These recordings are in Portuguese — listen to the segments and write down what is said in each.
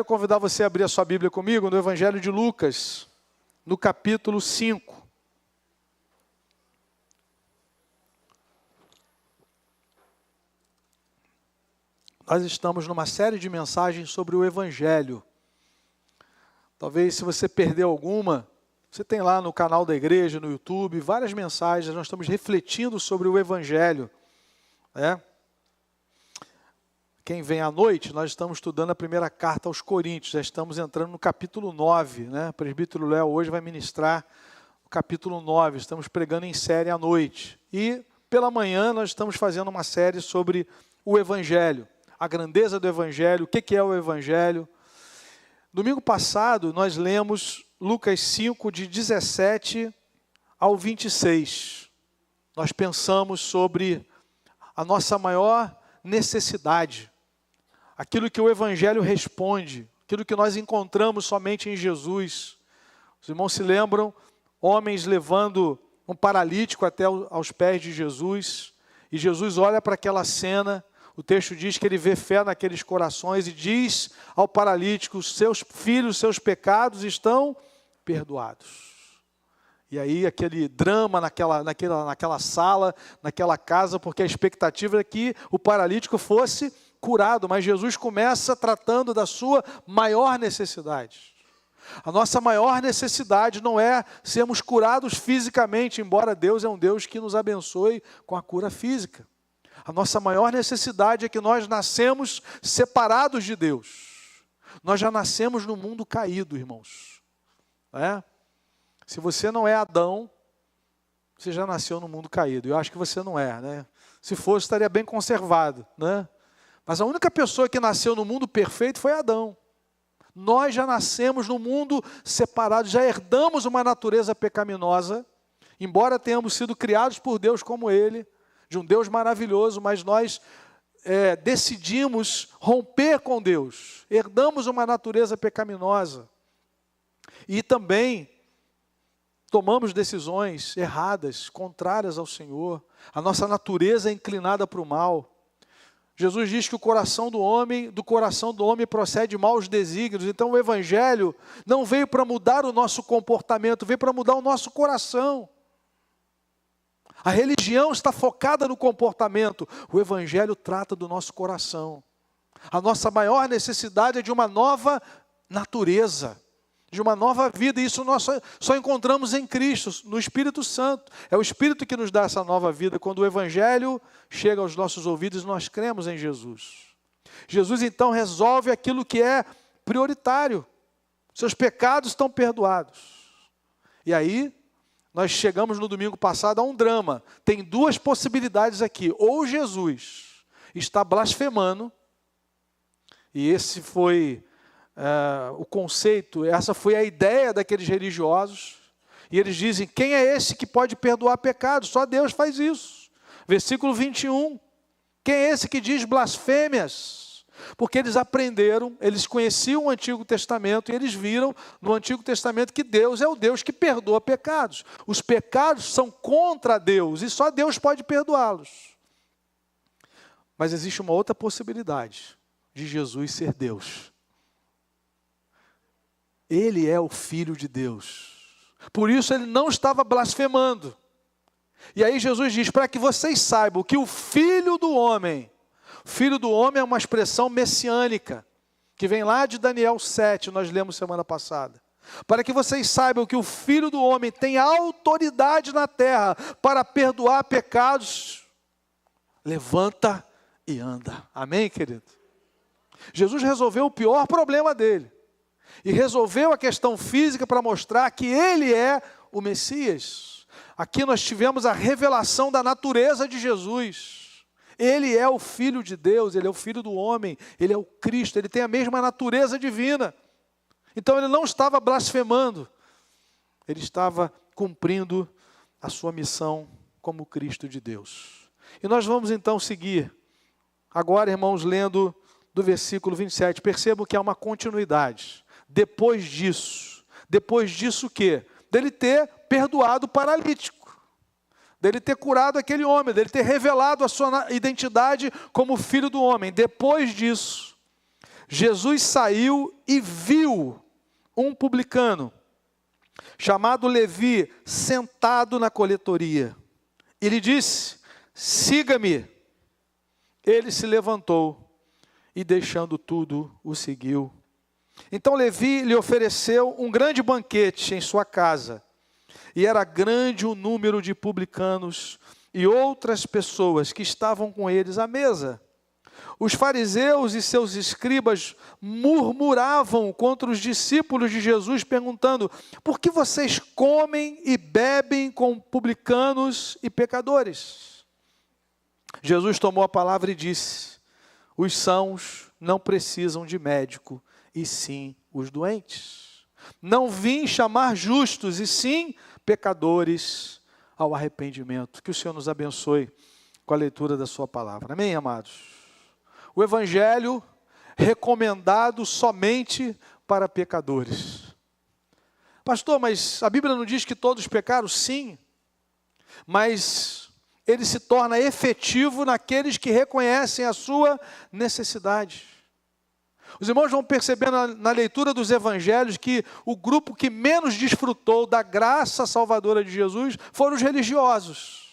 Quero convidar você a abrir a sua Bíblia comigo no Evangelho de Lucas, no capítulo 5. Nós estamos numa série de mensagens sobre o Evangelho. Talvez se você perdeu alguma, você tem lá no canal da igreja, no YouTube, várias mensagens, nós estamos refletindo sobre o Evangelho. Quem vem à noite, nós estamos estudando a primeira carta aos Coríntios, já estamos entrando no capítulo 9, O presbítero Léo hoje vai ministrar o capítulo 9, estamos pregando em série à noite. E pela manhã nós estamos fazendo uma série sobre o Evangelho, a grandeza do Evangelho, o que é o Evangelho. Domingo passado nós lemos Lucas 5, de 17 ao 26. Nós pensamos sobre a nossa maior necessidade, aquilo que o Evangelho responde, aquilo que nós encontramos somente em Jesus. Os irmãos se lembram, homens levando um paralítico até aos pés de Jesus, e Jesus olha para aquela cena, o texto diz que ele vê fé naqueles corações e diz ao paralítico: seus filhos, seus pecados estão perdoados. E aí aquele drama naquela sala, naquela casa, porque a expectativa é que o paralítico fosse curado, mas Jesus começa tratando da sua maior necessidade. A nossa maior necessidade não é sermos curados fisicamente, embora Deus é um Deus que nos abençoe com a cura física. A nossa maior necessidade é que nós nascemos separados de Deus. Nós já nascemos no mundo caído, irmãos. Se você não é Adão, você já nasceu no mundo caído. Eu acho que você não é, Se fosse, estaria bem conservado, Mas a única pessoa que nasceu no mundo perfeito foi Adão. Nós já nascemos no mundo separado, já herdamos uma natureza pecaminosa, embora tenhamos sido criados por Deus como Ele, de um Deus maravilhoso, mas nós decidimos romper com Deus, herdamos uma natureza pecaminosa. E também tomamos decisões erradas, contrárias ao Senhor. A nossa natureza é inclinada para o mal. Jesus diz que do coração do homem procede maus desígnios. Então o Evangelho não veio para mudar o nosso comportamento, veio para mudar o nosso coração. A religião está focada no comportamento. O Evangelho trata do nosso coração. A nossa maior necessidade é de uma nova natureza, de uma nova vida, e isso nós só encontramos em Cristo, no Espírito Santo. É o Espírito que nos dá essa nova vida, quando o Evangelho chega aos nossos ouvidos e nós cremos em Jesus. Jesus então resolve aquilo que é prioritário. Seus pecados estão perdoados. E aí, nós chegamos no domingo passado a um drama. Tem duas possibilidades aqui. Ou Jesus está blasfemando, e esse foi o conceito, essa foi a ideia daqueles religiosos, e eles dizem: quem é esse que pode perdoar pecados? Só Deus faz isso. Versículo 21, quem é esse que diz blasfêmias? Porque eles aprenderam, eles conheciam o Antigo Testamento, e eles viram no Antigo Testamento que Deus é o Deus que perdoa pecados. Os pecados são contra Deus, e só Deus pode perdoá-los. Mas existe uma outra possibilidade, de Jesus ser Deus. Ele é o Filho de Deus. Por isso ele não estava blasfemando. E aí Jesus diz: para que vocês saibam que o Filho do Homem é uma expressão messiânica, que vem lá de Daniel 7, nós lemos semana passada. Para que vocês saibam que o Filho do Homem tem autoridade na terra para perdoar pecados, levanta e anda. Amém, querido? Jesus resolveu o pior problema dele. E resolveu a questão física para mostrar que Ele é o Messias. Aqui nós tivemos a revelação da natureza de Jesus. Ele é o Filho de Deus, Ele é o Filho do homem, Ele é o Cristo, Ele tem a mesma natureza divina. Então Ele não estava blasfemando, Ele estava cumprindo a sua missão como Cristo de Deus. E nós vamos então seguir, agora, irmãos, lendo do versículo 27, percebam que há uma continuidade. Depois disso o quê? Dele ter perdoado o paralítico, dele ter curado aquele homem, dele ter revelado a sua identidade como Filho do Homem. Depois disso, Jesus saiu e viu um publicano, chamado Levi, sentado na coletoria. Ele disse: siga-me. Ele se levantou e, deixando tudo, o seguiu. Então Levi lhe ofereceu um grande banquete em sua casa. E era grande o número de publicanos e outras pessoas que estavam com eles à mesa. Os fariseus e seus escribas murmuravam contra os discípulos de Jesus, perguntando: por que vocês comem e bebem com publicanos e pecadores? Jesus tomou a palavra e disse: os sãos não precisam de médico, e sim os doentes. Não vim chamar justos, e sim pecadores ao arrependimento. Que o Senhor nos abençoe com a leitura da sua palavra. Amém, amados? O Evangelho recomendado somente para pecadores. Pastor, mas a Bíblia não diz que todos pecaram? Sim, mas ele se torna efetivo naqueles que reconhecem a sua necessidade. Os irmãos vão perceber na leitura dos evangelhos que o grupo que menos desfrutou da graça salvadora de Jesus foram os religiosos.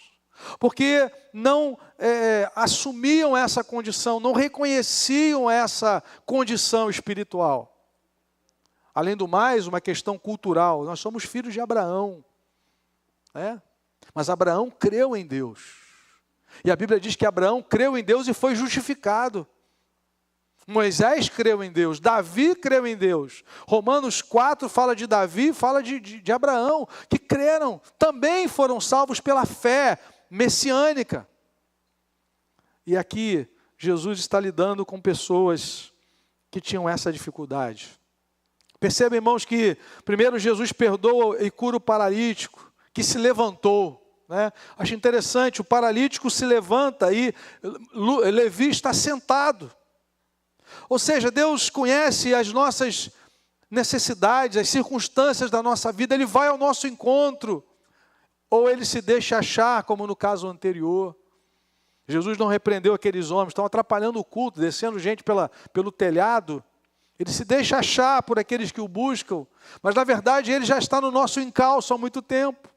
Porque não assumiam essa condição, não reconheciam essa condição espiritual. Além do mais, uma questão cultural: nós somos filhos de Abraão. Mas Abraão creu em Deus. E a Bíblia diz que Abraão creu em Deus e foi justificado. Moisés creu em Deus, Davi creu em Deus. Romanos 4 fala de Davi, fala de Abraão, que creram, também foram salvos pela fé messiânica. E aqui Jesus está lidando com pessoas que tinham essa dificuldade. Percebam, irmãos, que primeiro Jesus perdoa e cura o paralítico, que se levantou. Acho interessante, o paralítico se levanta e Levi está sentado. Ou seja, Deus conhece as nossas necessidades, as circunstâncias da nossa vida. Ele vai ao nosso encontro, ou ele se deixa achar, como no caso anterior. Jesus não repreendeu aqueles homens, estão atrapalhando o culto, descendo gente pelo telhado. Ele se deixa achar por aqueles que o buscam, mas na verdade ele já está no nosso encalço há muito tempo.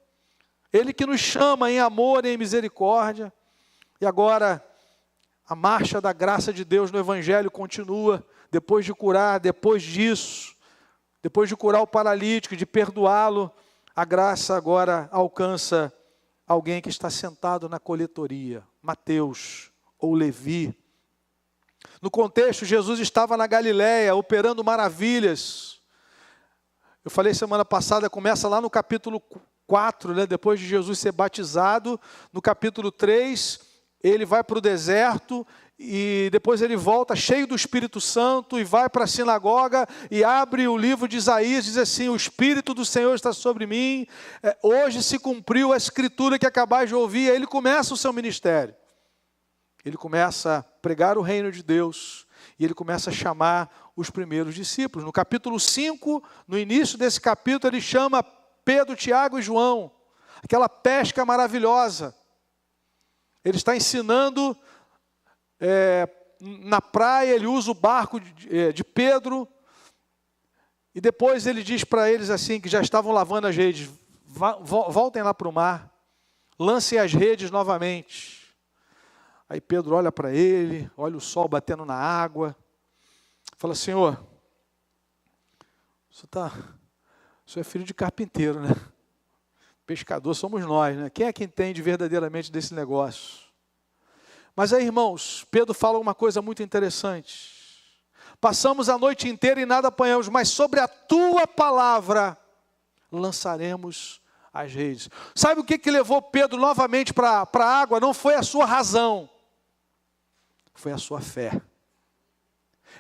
Ele que nos chama em amor e em misericórdia. E agora a marcha da graça de Deus no Evangelho continua. Depois de curar, depois disso, depois de curar o paralítico, de perdoá-lo, a graça agora alcança alguém que está sentado na coletoria, Mateus ou Levi. No contexto, Jesus estava na Galileia, operando maravilhas. Eu falei semana passada, começa lá no capítulo 4, depois de Jesus ser batizado. No capítulo 3, ele vai para o deserto e depois ele volta cheio do Espírito Santo e vai para a sinagoga e abre o livro de Isaías, diz assim: o Espírito do Senhor está sobre mim, hoje se cumpriu a escritura que acabais de ouvir. Aí ele começa o seu ministério. Ele começa a pregar o reino de Deus e ele começa a chamar os primeiros discípulos. No capítulo 5, no início desse capítulo, ele chama Pedro, Tiago e João, aquela pesca maravilhosa. Ele está ensinando na praia, ele usa o barco de Pedro, e depois ele diz para eles assim, que já estavam lavando as redes: voltem lá para o mar, lancem as redes novamente. Aí Pedro olha para ele, olha o sol batendo na água, fala: Senhor, o senhor é filho de carpinteiro, né? Pescador somos nós, né? Quem é que entende verdadeiramente desse negócio? Mas aí, irmãos, Pedro fala uma coisa muito interessante: passamos a noite inteira e nada apanhamos, mas sobre a tua palavra lançaremos as redes. Sabe o que levou Pedro novamente para a água? Não foi a sua razão, foi a sua fé.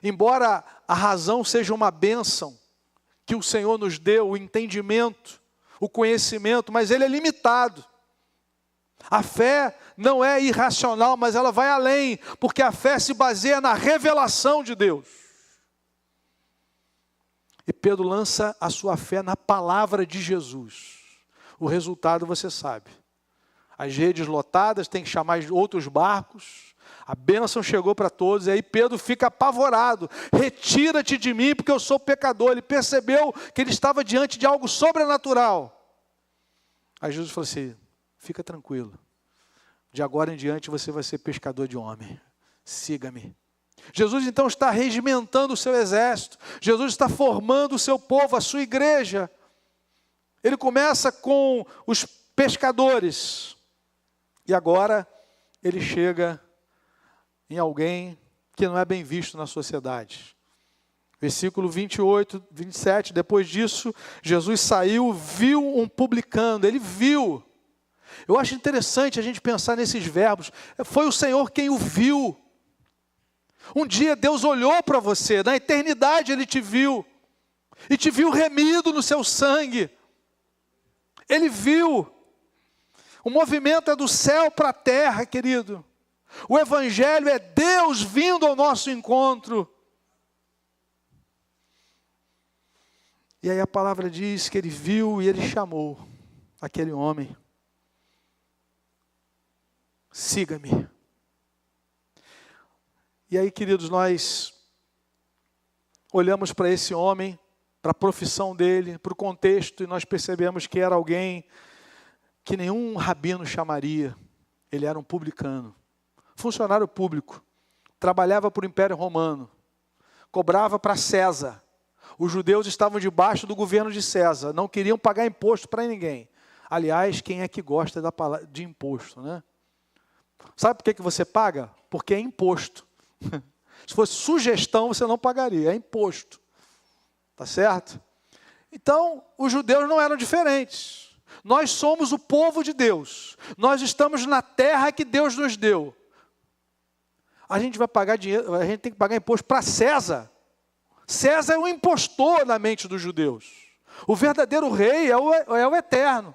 Embora a razão seja uma bênção que o Senhor nos deu, o entendimento, o conhecimento, mas ele é limitado. A fé não é irracional, mas ela vai além, porque a fé se baseia na revelação de Deus. E Pedro lança a sua fé na palavra de Jesus. O resultado você sabe: as redes lotadas, tem que chamar outros barcos, A bênção chegou para todos, e aí Pedro fica apavorado. Retira-te de mim, porque eu sou pecador. Ele percebeu que ele estava diante de algo sobrenatural. Aí Jesus falou assim, fica tranquilo. De agora em diante você vai ser pescador de homem. Siga-me. Jesus então está regimentando o seu exército. Jesus está formando o seu povo, a sua igreja. Ele começa com os pescadores. E agora ele chega em alguém que não é bem visto na sociedade. Versículo 28, 27, depois disso, Jesus saiu, viu um publicano, ele viu. Eu acho interessante a gente pensar nesses verbos. Foi o Senhor quem o viu. Um dia Deus olhou para você, na eternidade Ele te viu. E te viu remido no seu sangue. Ele viu. O movimento é do céu para a terra, querido. O Evangelho é Deus vindo ao nosso encontro. E aí a palavra diz que ele viu e ele chamou aquele homem. Siga-me. E aí, queridos, nós olhamos para esse homem, para a profissão dele, para o contexto, e nós percebemos que era alguém que nenhum rabino chamaria. Ele era um publicano. Funcionário público, trabalhava para o Império Romano, cobrava para César. Os judeus estavam debaixo do governo de César, não queriam pagar imposto para ninguém. Aliás, quem é que gosta de imposto, né? Sabe por que você paga? Porque é imposto. Se fosse sugestão, você não pagaria, é imposto. Tá certo? Então, os judeus não eram diferentes. Nós somos o povo de Deus. Nós estamos na terra que Deus nos deu. A gente vai pagar dinheiro, a gente tem que pagar imposto para César. César é um impostor na mente dos judeus. O verdadeiro rei é o eterno.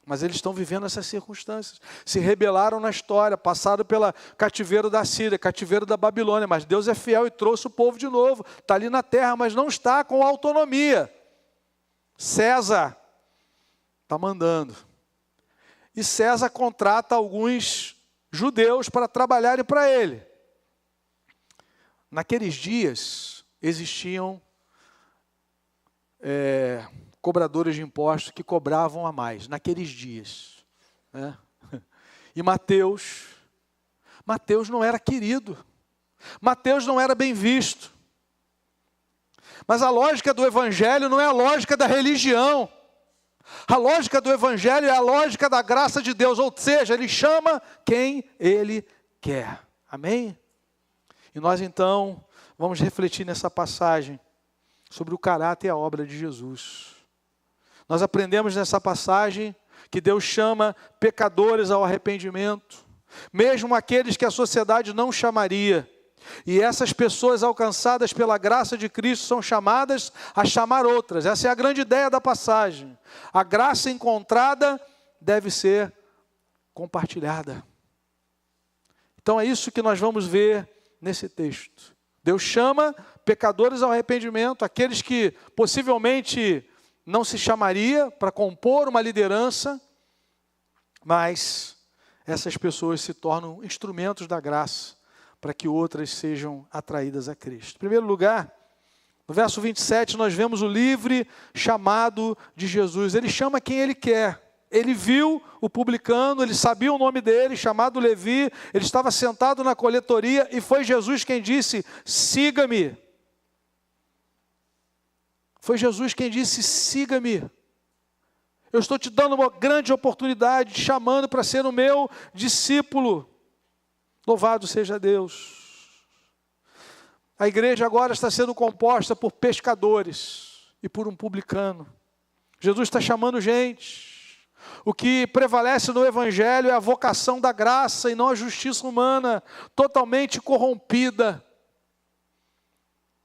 Mas eles estão vivendo essas circunstâncias. Se rebelaram na história, passaram pelo cativeiro da Síria, cativeiro da Babilônia. Mas Deus é fiel e trouxe o povo de novo. Está ali na terra, mas não está com autonomia. César está mandando. E César contrata alguns judeus para trabalharem para ele. Naqueles dias, existiam cobradores de impostos que cobravam a mais, naqueles dias. Né? E Mateus não era querido. Mateus não era bem visto. Mas a lógica do Evangelho não é a lógica da religião. A lógica do Evangelho é a lógica da graça de Deus, ou seja, Ele chama quem Ele quer. Amém? E nós então vamos refletir nessa passagem sobre o caráter e a obra de Jesus. Nós aprendemos nessa passagem que Deus chama pecadores ao arrependimento, mesmo aqueles que a sociedade não chamaria. E essas pessoas alcançadas pela graça de Cristo são chamadas a chamar outras. Essa é a grande ideia da passagem. A graça encontrada deve ser compartilhada. Então é isso que nós vamos ver nesse texto. Deus chama pecadores ao arrependimento, aqueles que possivelmente não se chamaria para compor uma liderança, mas essas pessoas se tornam instrumentos da graça para que outras sejam atraídas a Cristo. Em primeiro lugar, no verso 27, nós vemos o livre chamado de Jesus. Ele chama quem Ele quer. Ele viu o publicano, ele sabia o nome dele, chamado Levi, ele estava sentado na coletoria e foi Jesus quem disse, siga-me. Foi Jesus quem disse, siga-me. Eu estou te dando uma grande oportunidade, te chamando para ser o meu discípulo. Louvado seja Deus. A igreja agora está sendo composta por pescadores e por um publicano. Jesus está chamando gente. O que prevalece no Evangelho é a vocação da graça e não a justiça humana, totalmente corrompida.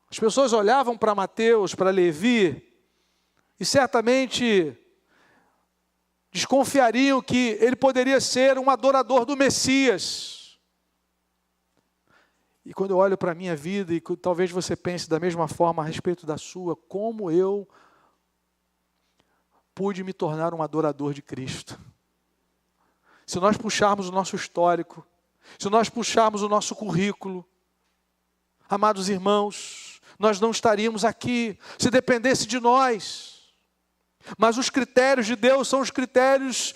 As pessoas olhavam para Mateus, para Levi, e certamente desconfiariam que ele poderia ser um adorador do Messias. E quando eu olho para a minha vida, e talvez você pense da mesma forma a respeito da sua, como eu pude me tornar um adorador de Cristo. Se nós puxarmos o nosso histórico, Se nós puxarmos o nosso currículo, amados irmãos, nós não estaríamos aqui se dependesse de nós. Mas os critérios de Deus são os critérios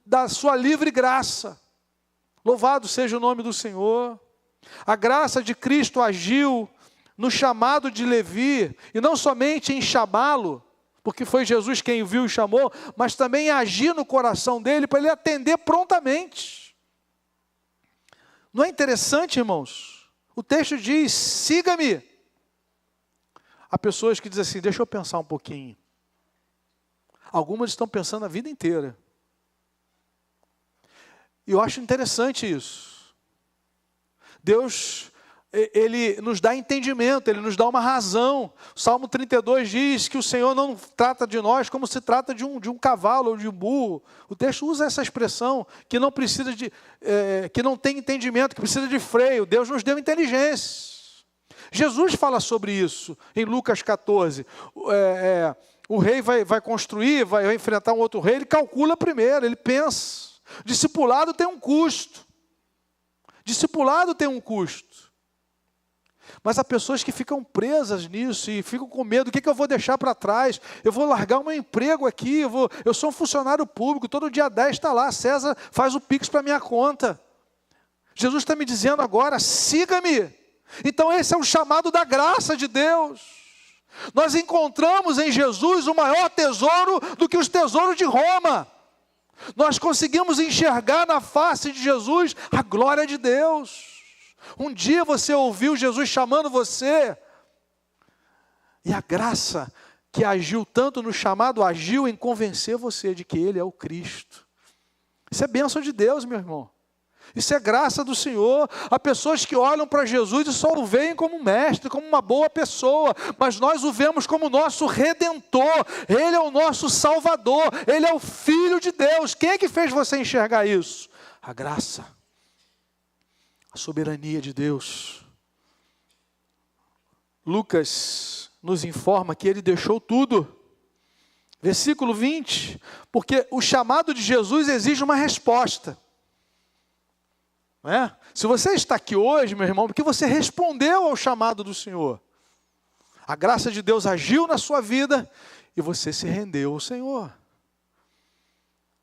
da sua livre graça. Louvado seja o nome do Senhor. A graça de Cristo agiu no chamado de Levi, e não somente em chamá-lo, porque foi Jesus quem o viu e chamou, mas também agir no coração dele para ele atender prontamente. Não é interessante, irmãos? O texto diz, siga-me. Há pessoas que dizem assim, deixa eu pensar um pouquinho. Algumas estão pensando a vida inteira. E eu acho interessante isso. Deus, Ele nos dá entendimento, Ele nos dá uma razão. O Salmo 32 diz que o Senhor não trata de nós como se trata de um cavalo ou de um burro. O texto usa essa expressão, que não precisa que não tem entendimento, que precisa de freio. Deus nos deu inteligência. Jesus fala sobre isso em Lucas 14. O rei vai construir, vai enfrentar um outro rei, ele calcula primeiro, ele pensa. Discipulado tem um custo. Discipulado tem um custo. Mas há pessoas que ficam presas nisso e ficam com medo. O que eu vou deixar para trás? Eu vou largar o meu emprego aqui. Eu sou um funcionário público. Todo dia 10 está lá. César faz o Pix para minha conta. Jesus está me dizendo agora, siga-me. Então esse é o chamado da graça de Deus. Nós encontramos em Jesus o maior tesouro do que os tesouros de Roma. Nós conseguimos enxergar na face de Jesus a glória de Deus. Um dia você ouviu Jesus chamando você, e a graça que agiu tanto no chamado, agiu em convencer você de que Ele é o Cristo. Isso é bênção de Deus, meu irmão. Isso é graça do Senhor. Há pessoas que olham para Jesus e só o veem como um mestre, como uma boa pessoa, mas nós o vemos como nosso Redentor. Ele é o nosso Salvador, Ele é o Filho de Deus. Quem é que fez você enxergar isso? A graça, a soberania de Deus. Lucas nos informa que Ele deixou tudo. Versículo 20, porque o chamado de Jesus exige uma resposta. Se você está aqui hoje, meu irmão, porque você respondeu ao chamado do Senhor. A graça de Deus agiu na sua vida e você se rendeu ao Senhor.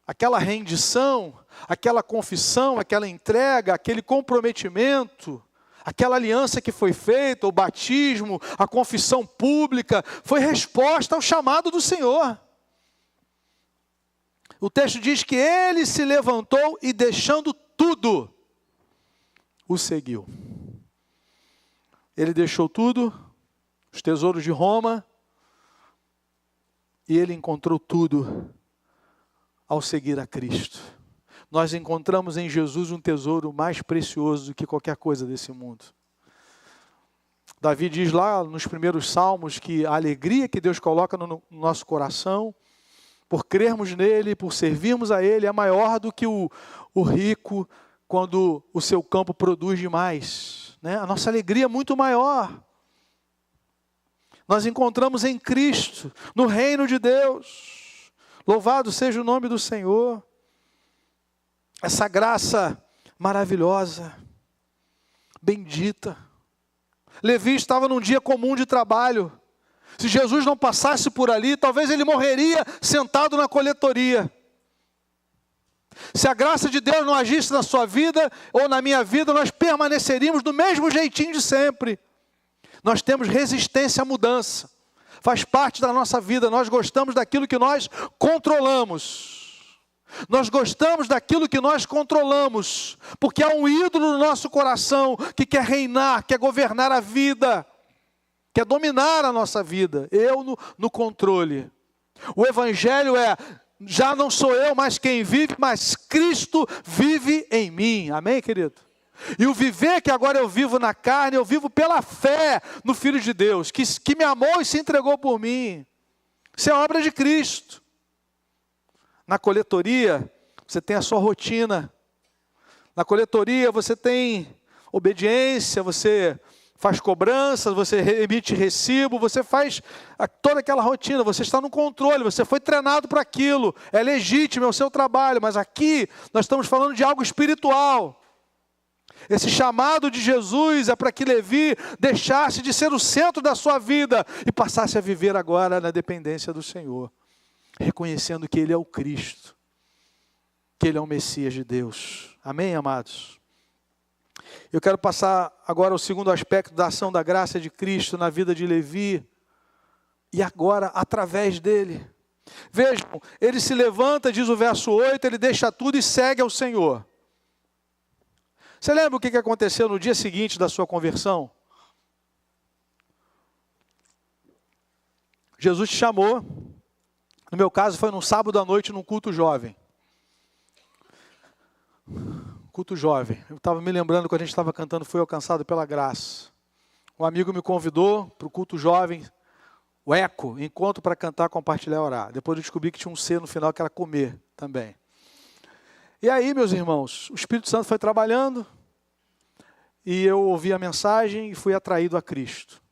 Aquela rendição, aquela confissão, aquela entrega, aquele comprometimento, aquela aliança que foi feita, o batismo, a confissão pública, foi resposta ao chamado do Senhor. O texto diz que ele se levantou e deixando tudo, o seguiu. Ele deixou tudo, os tesouros de Roma, e ele encontrou tudo ao seguir a Cristo. Nós encontramos em Jesus um tesouro mais precioso do que qualquer coisa desse mundo. Davi diz lá nos primeiros salmos que a alegria que Deus coloca no nosso coração, por crermos nele, por servirmos a ele, é maior do que o rico quando o seu campo produz demais, A nossa alegria é muito maior. Nós encontramos em Cristo, no reino de Deus. Louvado seja o nome do Senhor. Essa graça maravilhosa, bendita. Levi estava num dia comum de trabalho. Se Jesus não passasse por ali, talvez ele morreria sentado na coletoria. Se a graça de Deus não agisse na sua vida ou na minha vida, nós permaneceríamos do mesmo jeitinho de sempre. Nós temos resistência à mudança. Faz parte da nossa vida. Nós gostamos daquilo que nós controlamos. Nós gostamos daquilo que nós controlamos. Porque há um ídolo no nosso coração que quer reinar, quer governar a vida, quer dominar a nossa vida. Eu no controle. O Evangelho é: já não sou eu mais quem vive, mas Cristo vive em mim. Amém, querido? E o viver que agora eu vivo na carne, eu vivo pela fé no Filho de Deus, que me amou e se entregou por mim. Isso é obra de Cristo. Na coletoria, você tem a sua rotina. Na coletoria, você tem obediência, você faz cobranças, você emite recibo, você faz toda aquela rotina, você está no controle, você foi treinado para aquilo, é legítimo, é o seu trabalho, mas aqui nós estamos falando de algo espiritual. Esse chamado de Jesus é para que Levi deixasse de ser o centro da sua vida e passasse a viver agora na dependência do Senhor, reconhecendo que Ele é o Cristo, que Ele é o Messias de Deus. Amém, amados? Eu quero passar agora ao segundo aspecto da ação da graça de Cristo na vida de Levi, e agora através dele. Vejam, ele se levanta, diz o verso 8, ele deixa tudo e segue ao Senhor. Você lembra o que aconteceu no dia seguinte da sua conversão? Jesus te chamou, no meu caso foi num sábado à noite, num culto jovem. Culto jovem. Eu estava me lembrando quando a gente estava cantando Fui Alcançado pela Graça. Um amigo me convidou para o culto jovem, o Eco, encontro para cantar, compartilhar e orar. Depois eu descobri que tinha um C no final, que era comer também. E aí, meus irmãos, o Espírito Santo foi trabalhando, e eu ouvi a mensagem e fui atraído a Cristo.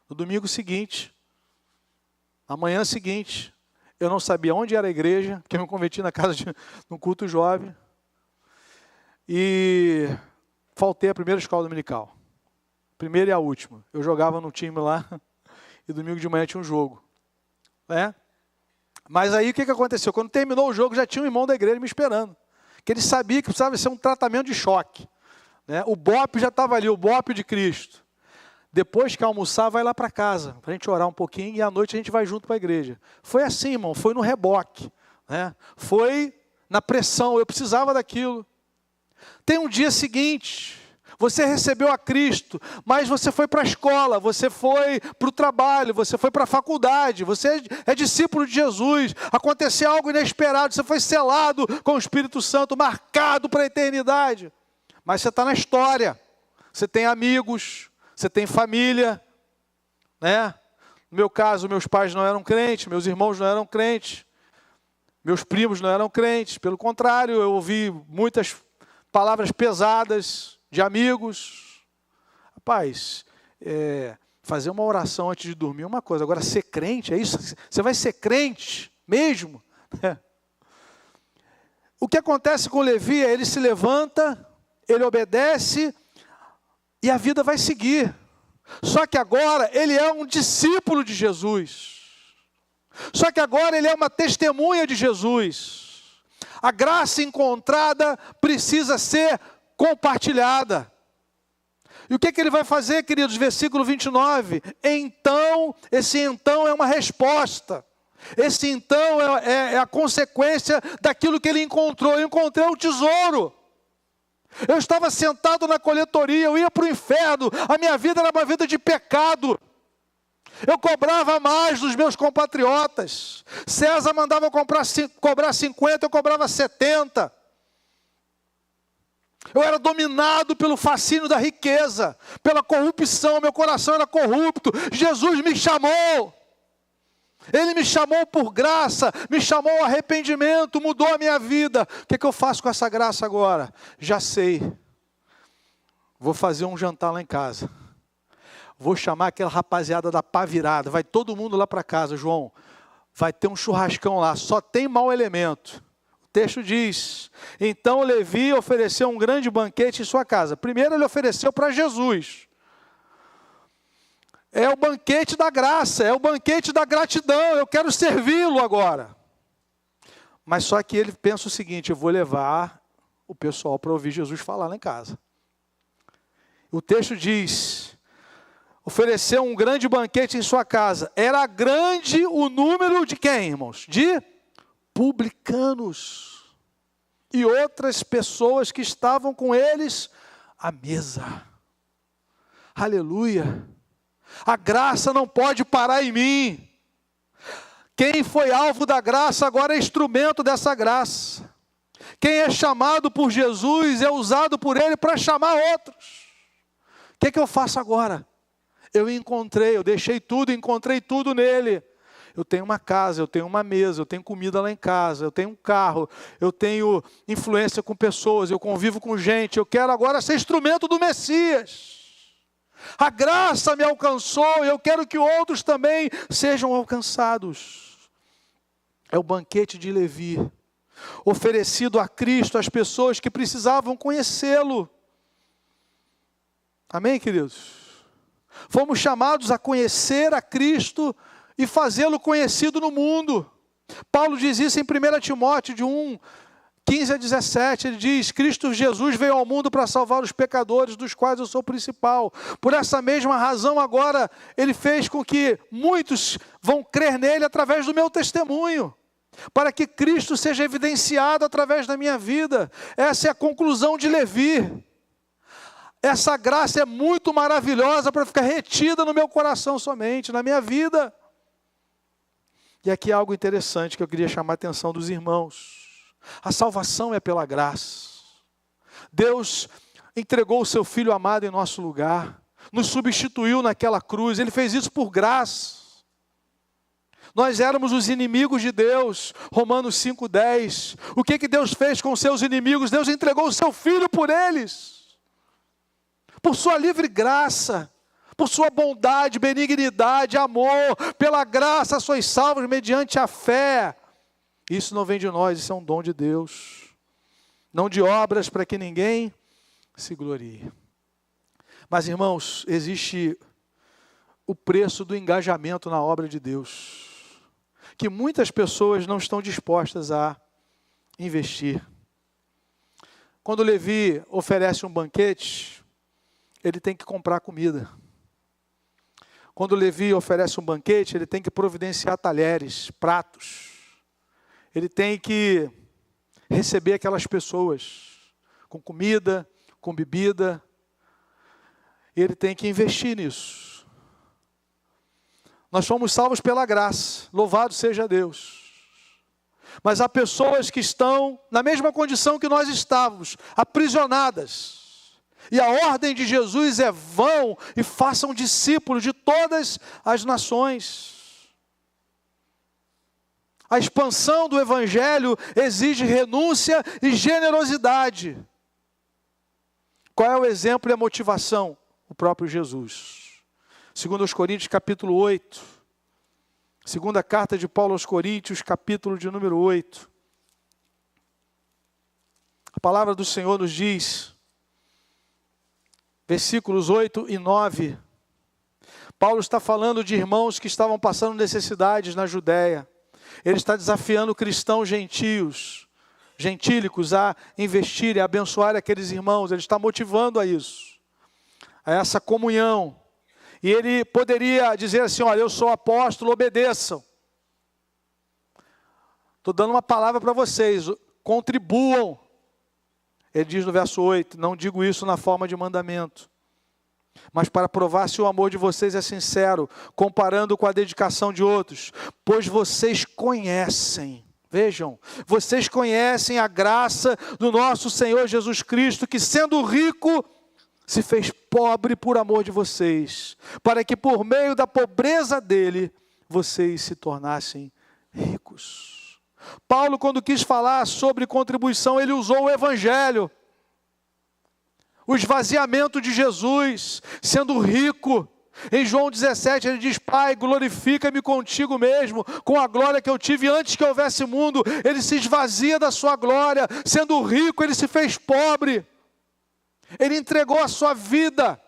No domingo seguinte, na manhã seguinte, eu não sabia onde era a igreja, porque eu me converti no culto jovem, e faltei a primeira escola dominical. Primeira e a última. Eu jogava no time lá, e domingo de manhã tinha um jogo. Mas aí o que aconteceu? Quando terminou o jogo, já tinha um irmão da igreja me esperando. Que ele sabia que precisava ser um tratamento de choque. O BOP já estava ali, o BOP de Cristo. Depois que almoçar, vai lá para casa, para a gente orar um pouquinho, e à noite a gente vai junto para a igreja. Foi assim, irmão, foi no reboque. Foi na pressão, eu precisava daquilo. Tem um dia seguinte, você recebeu a Cristo, mas você foi para a escola, você foi para o trabalho, você foi para a faculdade, você é discípulo de Jesus, aconteceu algo inesperado, você foi selado com o Espírito Santo, marcado para a eternidade. Mas você está na história, você tem amigos, você tem família, No meu caso, meus pais não eram crentes, meus irmãos não eram crentes, meus primos não eram crentes, pelo contrário, eu ouvi muitas palavras pesadas de amigos. Rapaz, fazer uma oração antes de dormir é uma coisa, agora ser crente, é isso? Você vai ser crente mesmo? O que acontece com Levi é ele se levanta, ele obedece e a vida vai seguir. Só que agora ele é um discípulo de Jesus. Só que agora ele é uma testemunha de Jesus. A graça encontrada precisa ser compartilhada. E o que ele vai fazer, queridos? Versículo 29. Então, esse então é uma resposta. Esse então é a consequência daquilo que ele encontrou. Eu encontrei um tesouro. Eu estava sentado na coletoria, eu ia para o inferno, a minha vida era uma vida de pecado. Eu cobrava mais dos meus compatriotas. César mandava cobrar 50, eu cobrava 70. Eu era dominado pelo fascínio da riqueza, pela corrupção, meu coração era corrupto. Jesus me chamou. Ele me chamou por graça, me chamou ao arrependimento, mudou a minha vida. O que eu faço com essa graça agora? Já sei. Vou fazer um jantar lá em casa. Vou chamar aquela rapaziada da pá virada. Vai todo mundo lá para casa, João. Vai ter um churrascão lá, só tem mau elemento. O texto diz, então Levi ofereceu um grande banquete em sua casa. Primeiro ele ofereceu para Jesus. É o banquete da graça, é o banquete da gratidão, eu quero servi-lo agora. Mas só que ele pensa o seguinte, eu vou levar o pessoal para ouvir Jesus falar lá em casa. O texto diz, ofereceu um grande banquete em sua casa. Era grande o número de quem, irmãos? De publicanos e outras pessoas que estavam com eles à mesa. Aleluia! A graça não pode parar em mim. Quem foi alvo da graça agora é instrumento dessa graça. Quem é chamado por Jesus é usado por Ele para chamar outros. O que eu faço agora? Eu deixei tudo, encontrei tudo nele. Eu tenho uma casa, eu tenho uma mesa, eu tenho comida lá em casa, eu tenho um carro, eu tenho influência com pessoas, eu convivo com gente. Eu quero agora ser instrumento do Messias. A graça me alcançou e eu quero que outros também sejam alcançados. É o banquete de Levi, oferecido a Cristo às pessoas que precisavam conhecê-lo. Amém, queridos? Fomos chamados a conhecer a Cristo e fazê-lo conhecido no mundo. Paulo diz isso em 1 Timóteo de 1, 15 a 17, ele diz: Cristo Jesus veio ao mundo para salvar os pecadores, dos quais eu sou o principal. Por essa mesma razão agora, ele fez com que muitos vão crer nele através do meu testemunho, para que Cristo seja evidenciado através da minha vida. Essa é a conclusão de Levi. Essa graça é muito maravilhosa para ficar retida no meu coração somente, na minha vida. E aqui há algo interessante que eu queria chamar a atenção dos irmãos. A salvação é pela graça. Deus entregou o seu Filho amado em nosso lugar, nos substituiu naquela cruz, Ele fez isso por graça. Nós éramos os inimigos de Deus, Romanos 5,10. O que Deus fez com os seus inimigos? Deus entregou o seu Filho por eles. Por sua livre graça, por sua bondade, benignidade, amor, pela graça sois salvos mediante a fé. Isso não vem de nós, isso é um dom de Deus. Não de obras para que ninguém se glorie. Mas, irmãos, existe o preço do engajamento na obra de Deus, que muitas pessoas não estão dispostas a investir. Quando Levi oferece um banquete, ele tem que comprar comida. Quando Levi oferece um banquete, ele tem que providenciar talheres, pratos. Ele tem que receber aquelas pessoas com comida, com bebida. Ele tem que investir nisso. Nós fomos salvos pela graça, louvado seja Deus. Mas há pessoas que estão na mesma condição que nós estávamos, aprisionadas. E a ordem de Jesus é: vão e façam discípulos de todas as nações. A expansão do Evangelho exige renúncia e generosidade. Qual é o exemplo e a motivação? O próprio Jesus. 2 Coríntios capítulo 8. Segunda carta de Paulo aos Coríntios, capítulo de número 8. A palavra do Senhor nos diz, versículos 8 e 9. Paulo está falando de irmãos que estavam passando necessidades na Judéia. Ele está desafiando cristãos gentílicos a investirem, a abençoar aqueles irmãos. Ele está motivando a isso, a essa comunhão. E ele poderia dizer assim: olha, eu sou apóstolo, obedeçam. Estou dando uma palavra para vocês, contribuam. Ele diz no verso 8, não digo isso na forma de mandamento, mas para provar se o amor de vocês é sincero, comparando com a dedicação de outros, pois vocês conhecem, vejam, vocês conhecem a graça do nosso Senhor Jesus Cristo, que sendo rico, se fez pobre por amor de vocês, para que por meio da pobreza dele, vocês se tornassem ricos. Paulo, quando quis falar sobre contribuição, ele usou o Evangelho. O esvaziamento de Jesus, sendo rico. Em João 17 ele diz: Pai, glorifica-me contigo mesmo, com a glória que eu tive antes que houvesse mundo. Ele se esvazia da sua glória, sendo rico ele se fez pobre. Ele entregou a sua vida.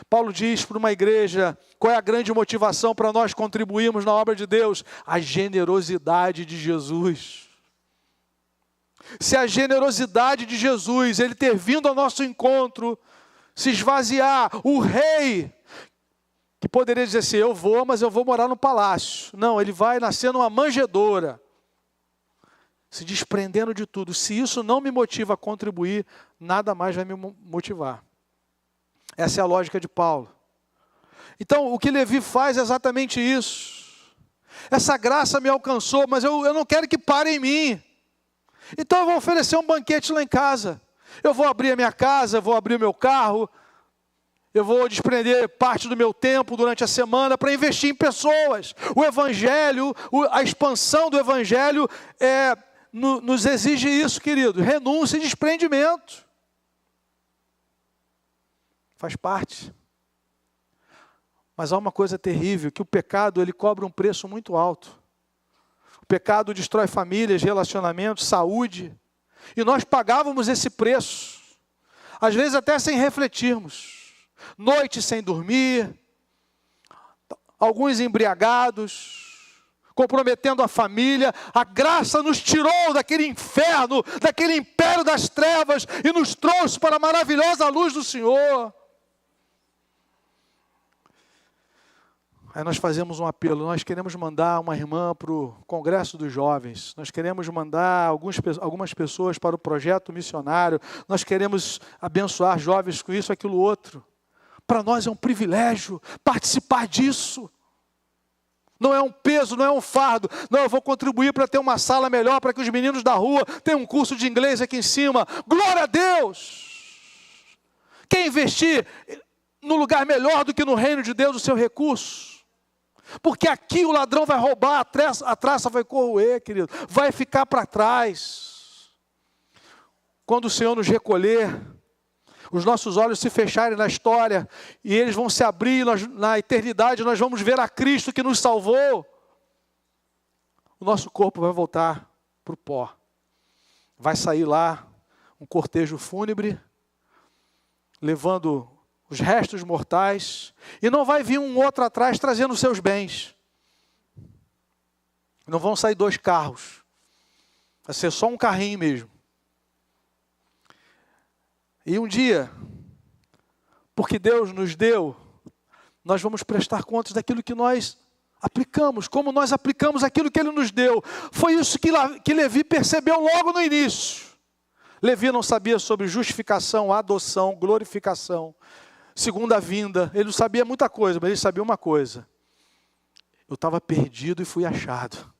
Paulo diz para uma igreja, qual é a grande motivação para nós contribuirmos na obra de Deus? A generosidade de Jesus. Se a generosidade de Jesus, ele ter vindo ao nosso encontro, se esvaziar, o rei, que poderia dizer assim: eu vou, mas eu vou morar no palácio. Não, ele vai nascer numa manjedoura, se desprendendo de tudo. Se isso não me motiva a contribuir, nada mais vai me motivar. Essa é a lógica de Paulo. Então, o que Levi faz é exatamente isso. Essa graça me alcançou, mas eu não quero que pare em mim. Então eu vou oferecer um banquete lá em casa. Eu vou abrir a minha casa, eu vou abrir o meu carro, eu vou desprender parte do meu tempo durante a semana para investir em pessoas. O Evangelho, a expansão do Evangelho nos exige isso, querido. Renúncia e desprendimento. Faz parte. Mas há uma coisa terrível, que o pecado ele cobra um preço muito alto. O pecado destrói famílias, relacionamentos, saúde. E nós pagávamos esse preço, às vezes até sem refletirmos. noite sem dormir, alguns embriagados, comprometendo a família. A graça nos tirou daquele inferno, daquele império das trevas e nos trouxe para a maravilhosa luz do Senhor. Aí nós fazemos um apelo, nós queremos mandar uma irmã para o Congresso dos Jovens, nós queremos mandar algumas pessoas para o projeto missionário, nós queremos abençoar jovens com isso, aquilo, outro. Para nós é um privilégio participar disso. Não é um peso, não é um fardo. Não, eu vou contribuir para ter uma sala melhor, para que os meninos da rua tenham um curso de inglês aqui em cima. Glória a Deus! Quer investir no lugar melhor do que no reino de Deus o seu recurso? Porque aqui o ladrão vai roubar, a traça vai corroer, querido. Vai ficar para trás. Quando o Senhor nos recolher, os nossos olhos se fecharem na história, e eles vão se abrir, na eternidade nós vamos ver a Cristo que nos salvou. O nosso corpo vai voltar para o pó. Vai sair lá um cortejo fúnebre, levando os restos mortais, e não vai vir um outro atrás trazendo os seus bens. Não vão sair 2 carros. Vai ser só um carrinho mesmo. E um dia, porque Deus nos deu, nós vamos prestar contas daquilo que nós aplicamos, como nós aplicamos aquilo que Ele nos deu. Foi isso que Levi percebeu logo no início. Levi não sabia sobre justificação, adoção, glorificação, segunda vinda. Ele não sabia muita coisa, mas ele sabia uma coisa: eu estava perdido e fui achado.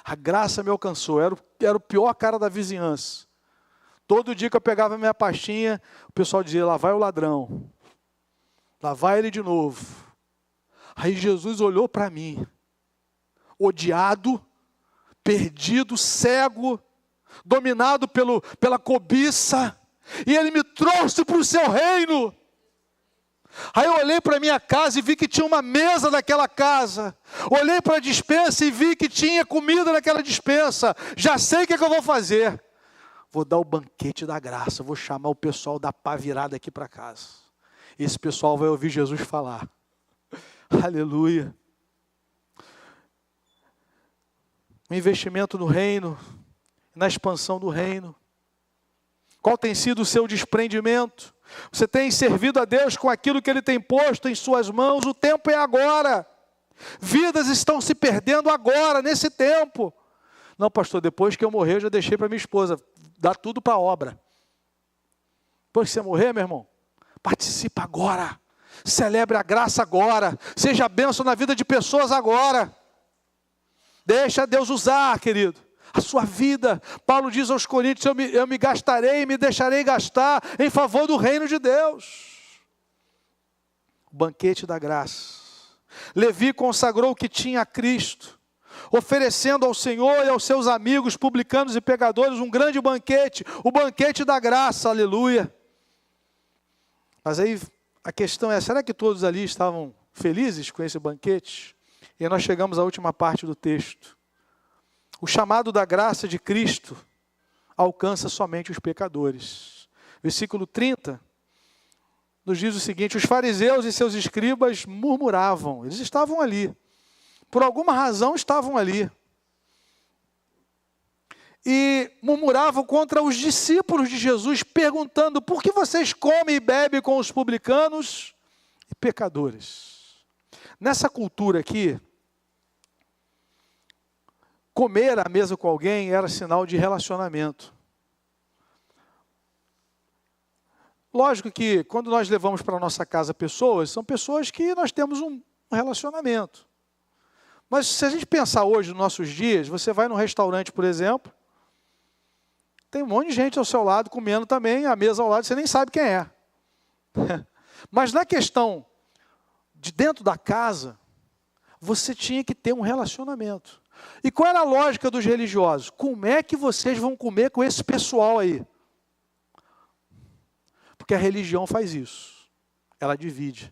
A graça me alcançou, era o pior cara da vizinhança. Todo dia que eu pegava minha pastinha, o pessoal dizia: lá vai o ladrão, lá vai ele de novo. Aí Jesus olhou para mim, odiado, perdido, cego, dominado pela cobiça, e Ele me trouxe para o seu reino. Aí eu olhei para a minha casa e vi que tinha uma mesa naquela casa. Olhei para a despensa e vi que tinha comida naquela despensa. Já sei o que eu vou fazer. Vou dar o banquete da graça, vou chamar o pessoal da pá virada aqui para casa. Esse pessoal vai ouvir Jesus falar. Aleluia. O investimento no reino, na expansão do reino. Qual tem sido o seu desprendimento? Você tem servido a Deus com aquilo que Ele tem posto em suas mãos? O tempo é agora. Vidas estão se perdendo agora, nesse tempo. Não, pastor, depois que eu morrer, eu já deixei para minha esposa. Dá tudo para a obra. Depois que você morrer, meu irmão, participa agora. Celebre a graça agora. Seja bênção na vida de pessoas agora. Deixa Deus usar, querido, a sua vida. Paulo diz aos Coríntios: eu me gastarei e me deixarei gastar em favor do reino de Deus. O banquete da graça. Levi consagrou o que tinha a Cristo, oferecendo ao Senhor e aos seus amigos, publicanos e pecadores, um grande banquete, o banquete da graça, aleluia. Mas aí a questão é: será que todos ali estavam felizes com esse banquete? E nós chegamos à última parte do texto. O chamado da graça de Cristo alcança somente os pecadores. Versículo 30 nos diz o seguinte: os fariseus e seus escribas murmuravam. Eles estavam ali. Por alguma razão estavam ali. E murmuravam contra os discípulos de Jesus, perguntando: por que vocês comem e bebem com os publicanos e pecadores? Nessa cultura aqui, comer à mesa com alguém era sinal de relacionamento. Lógico que quando nós levamos para a nossa casa pessoas, são pessoas que nós temos um relacionamento. Mas se a gente pensar hoje nos nossos dias, você vai num restaurante, por exemplo, tem um monte de gente ao seu lado comendo também, a mesa ao lado, você nem sabe quem é. Mas na questão de dentro da casa, você tinha que ter um relacionamento. E qual era a lógica dos religiosos? Como é que vocês vão comer com esse pessoal aí? Porque a religião faz isso. Ela divide.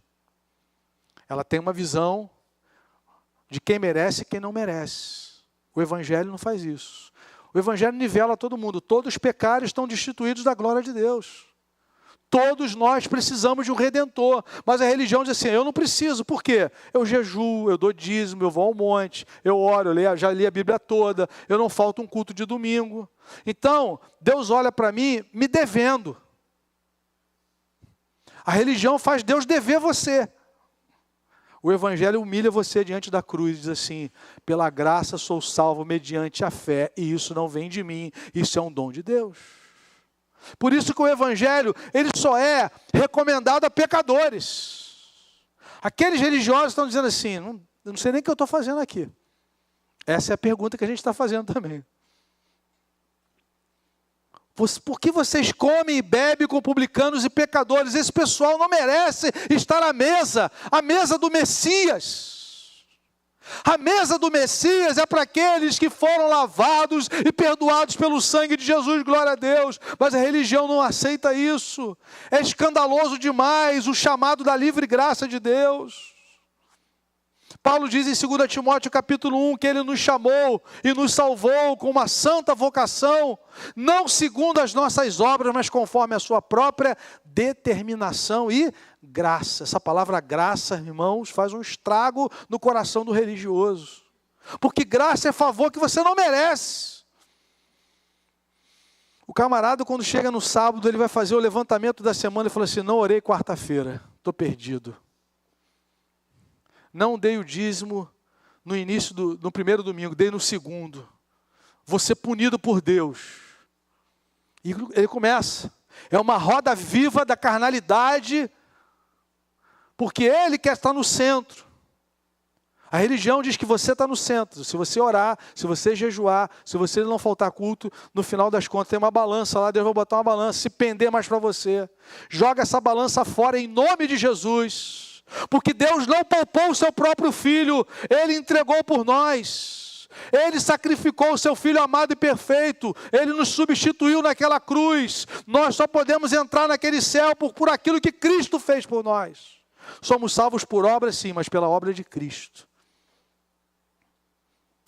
Ela tem uma visão de quem merece e quem não merece. O Evangelho não faz isso. O Evangelho nivela todo mundo. Todos os pecados estão destituídos da glória de Deus. Todos nós precisamos de um Redentor, mas a religião diz assim, eu não preciso, por quê? Eu jejuo, eu dou dízimo, eu vou ao monte, eu oro, já li a Bíblia toda, eu não falto um culto de domingo. Então, Deus olha para mim me devendo. A religião faz Deus dever você. O Evangelho humilha você diante da cruz e diz assim, pela graça sou salvo mediante a fé, e isso não vem de mim, isso é um dom de Deus. Por isso que o Evangelho, ele só é recomendado a pecadores. Aqueles religiosos estão dizendo assim, eu não sei nem o que eu estou fazendo aqui. Essa é a pergunta que a gente está fazendo também. Por que vocês comem e bebem com publicanos e pecadores? Esse pessoal não merece estar à mesa do Messias. A mesa do Messias é para aqueles que foram lavados e perdoados pelo sangue de Jesus, glória a Deus. Mas a religião não aceita isso. É escandaloso demais o chamado da livre graça de Deus. Paulo diz em 2 Timóteo capítulo 1 que ele nos chamou e nos salvou com uma santa vocação, não segundo as nossas obras, mas conforme a sua própria determinação e graça. Essa palavra graça, irmãos, faz um estrago no coração do religioso. Porque graça é favor que você não merece. O camarada, quando chega no sábado, ele vai fazer o levantamento da semana e fala assim, não orei quarta-feira, estou perdido. Não dei o dízimo no primeiro domingo, dei no segundo. Vou ser punido por Deus. E ele começa. É uma roda viva da carnalidade, porque ele quer estar no centro. A religião diz que você está no centro. Se você orar, se você jejuar, se você não faltar culto, no final das contas tem uma balança lá, Deus vai botar uma balança, se pender mais para você. Joga essa balança fora em nome de Jesus. Porque Deus não poupou o seu próprio Filho, Ele entregou por nós. Ele sacrificou o seu Filho amado e perfeito, Ele nos substituiu naquela cruz. Nós só podemos entrar naquele céu por aquilo que Cristo fez por nós. Somos salvos por obra sim, mas pela obra de Cristo.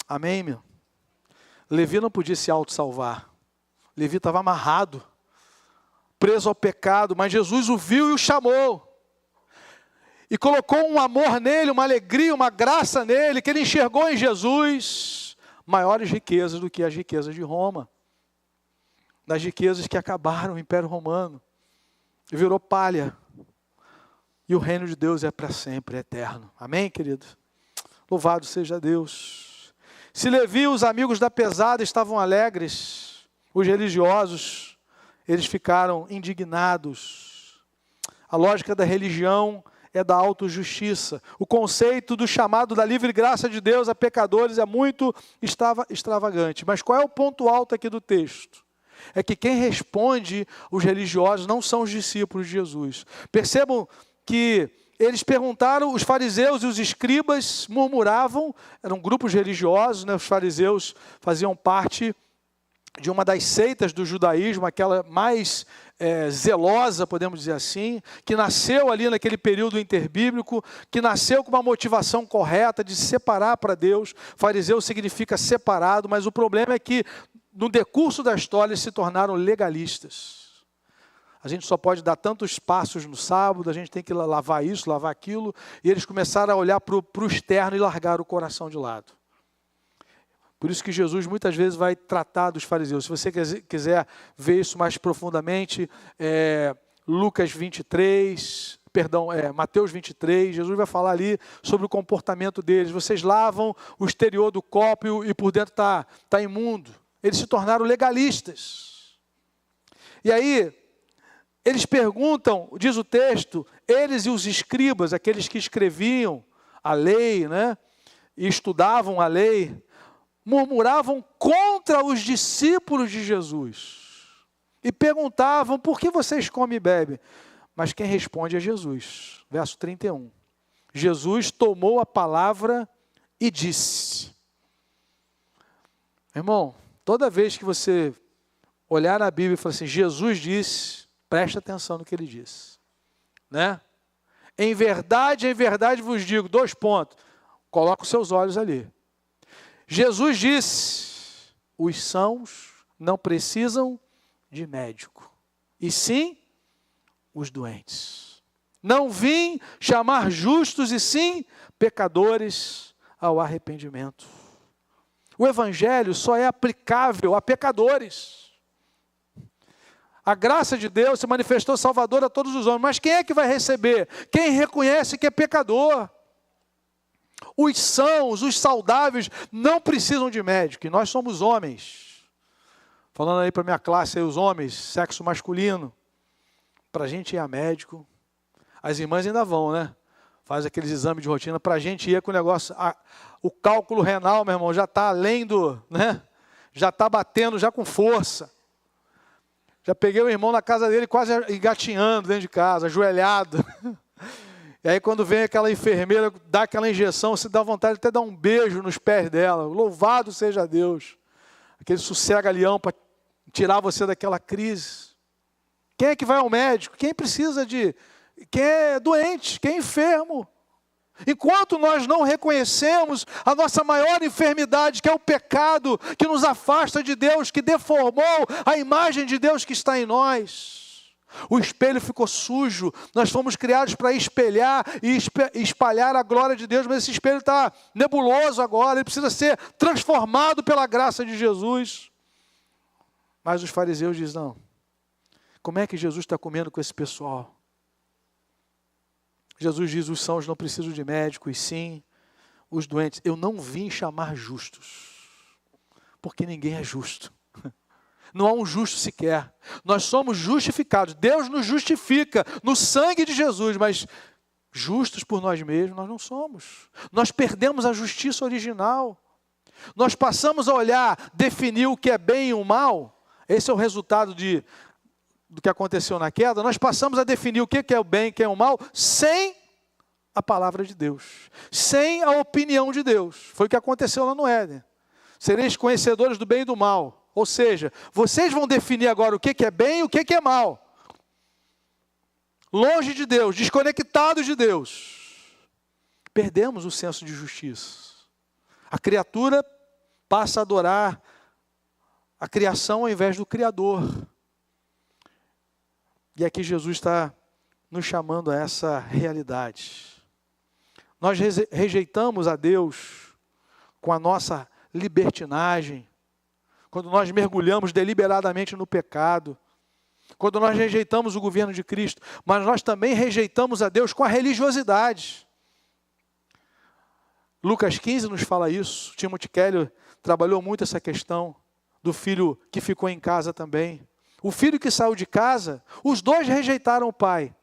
Amém, meu? Levi não podia se auto-salvar. Levi estava amarrado, preso ao pecado, mas Jesus o viu e o chamou. E colocou um amor nele, uma alegria, uma graça nele, que ele enxergou em Jesus maiores riquezas do que as riquezas de Roma. Das riquezas que acabaram o Império Romano. E virou palha. E o reino de Deus é para sempre, é eterno. Amém, querido? Louvado seja Deus. Se Levi e os amigos da pesada estavam alegres, os religiosos, eles ficaram indignados. A lógica da religião é da autojustiça. O conceito do chamado da livre graça de Deus a pecadores é muito extravagante. Mas qual é o ponto alto aqui do texto? É que quem responde os religiosos não são os discípulos de Jesus. Percebam que eles perguntaram, os fariseus e os escribas murmuravam, eram grupos religiosos, né? Os fariseus faziam parte de uma das seitas do judaísmo, aquela mais zelosa, podemos dizer assim, que nasceu ali naquele período interbíblico, que nasceu com uma motivação correta de se separar para Deus. Fariseu significa separado, mas o problema é que no decurso da história eles se tornaram legalistas. A gente só pode dar tantos passos no sábado, a gente tem que lavar isso, lavar aquilo, e eles começaram a olhar para o externo e largar o coração de lado. Por isso que Jesus muitas vezes vai tratar dos fariseus. Se você quiser ver isso mais profundamente, Mateus 23, Jesus vai falar ali sobre o comportamento deles. Vocês lavam o exterior do copo e por dentro está imundo. Eles se tornaram legalistas. E aí, eles perguntam, diz o texto, eles e os escribas, aqueles que escreviam a lei, né, e estudavam a lei, murmuravam contra os discípulos de Jesus e perguntavam, por que vocês comem e bebem? Mas quem responde é Jesus. Verso 31. Jesus tomou a palavra e disse. Irmão, toda vez que você olhar na Bíblia e falar assim, Jesus disse, preste atenção no que ele disse. Né? Em verdade vos digo, 2 pontos. Coloca os seus olhos ali. Jesus disse, os sãos não precisam de médico, e sim os doentes. Não vim chamar justos, e sim pecadores ao arrependimento. O evangelho só é aplicável a pecadores. A graça de Deus se manifestou salvadora a todos os homens, mas quem é que vai receber? Quem reconhece que é pecador. Os sãos, os saudáveis, não precisam de médico, e nós somos homens. Falando aí para a minha classe, aí, os homens, sexo masculino, para a gente ir a médico, as irmãs ainda vão, né? Faz aqueles exames de rotina, para a gente ir com o negócio, o cálculo renal, meu irmão, já está além do, né? Já está batendo, já com força. Já peguei o irmão na casa dele, quase engatinhando dentro de casa, ajoelhado. E aí quando vem aquela enfermeira, dá aquela injeção, você dá vontade de até dar um beijo nos pés dela. Louvado seja Deus. Aquele sossega-leão para tirar você daquela crise. Quem é que vai ao médico? Quem precisa de... Quem é doente? Quem é enfermo? Enquanto nós não reconhecemos a nossa maior enfermidade, que é o pecado, que nos afasta de Deus, que deformou a imagem de Deus que está em nós. O espelho ficou sujo, nós fomos criados para espelhar e espalhar a glória de Deus, mas esse espelho está nebuloso agora, ele precisa ser transformado pela graça de Jesus. Mas os fariseus dizem, não, como é que Jesus está comendo com esse pessoal? Jesus diz, os sãos não precisam de médico, e sim os doentes. Eu não vim chamar justos, porque ninguém é justo. Não há um justo sequer. Nós somos justificados. Deus nos justifica no sangue de Jesus, mas justos por nós mesmos nós não somos. Nós perdemos a justiça original. Nós passamos a olhar, definir o que é bem e o mal. Esse é o resultado do que aconteceu na queda. Nós passamos a definir o que é o bem e o que é o mal sem a palavra de Deus, sem a opinião de Deus. Foi o que aconteceu lá no Éden. Sereis conhecedores do bem e do mal. Ou seja, vocês vão definir agora o que é bem e o que é mal. Longe de Deus, desconectados de Deus. Perdemos o senso de justiça. A criatura passa a adorar a criação ao invés do Criador. E aqui Jesus está nos chamando a essa realidade. Nós rejeitamos a Deus com a nossa libertinagem, quando nós mergulhamos deliberadamente no pecado, quando nós rejeitamos o governo de Cristo, mas nós também rejeitamos a Deus com a religiosidade. Lucas 15 nos fala isso. Timothy Keller trabalhou muito essa questão do filho que ficou em casa também. O filho que saiu de casa, os dois rejeitaram o pai.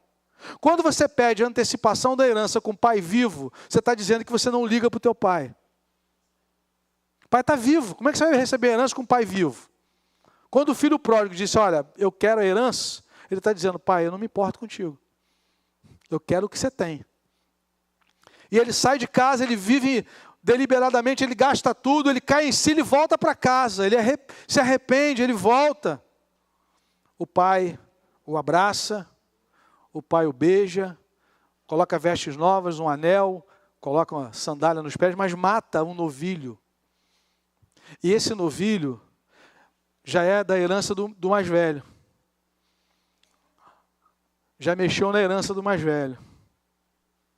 Quando você pede antecipação da herança com o pai vivo, você está dizendo que você não liga para o teu pai. O pai está vivo, como é que você vai receber a herança com o pai vivo? Quando o filho pródigo disse, olha, eu quero a herança, ele está dizendo, pai, eu não me importo contigo. Eu quero o que você tem. E ele sai de casa, ele vive deliberadamente, ele gasta tudo, ele cai em si, ele volta para casa, ele se arrepende, ele volta. O pai o abraça, o pai o beija, coloca vestes novas, um anel, coloca uma sandália nos pés, mas mata um novilho. E esse novilho já é da herança do mais velho. Já mexeu na herança do mais velho.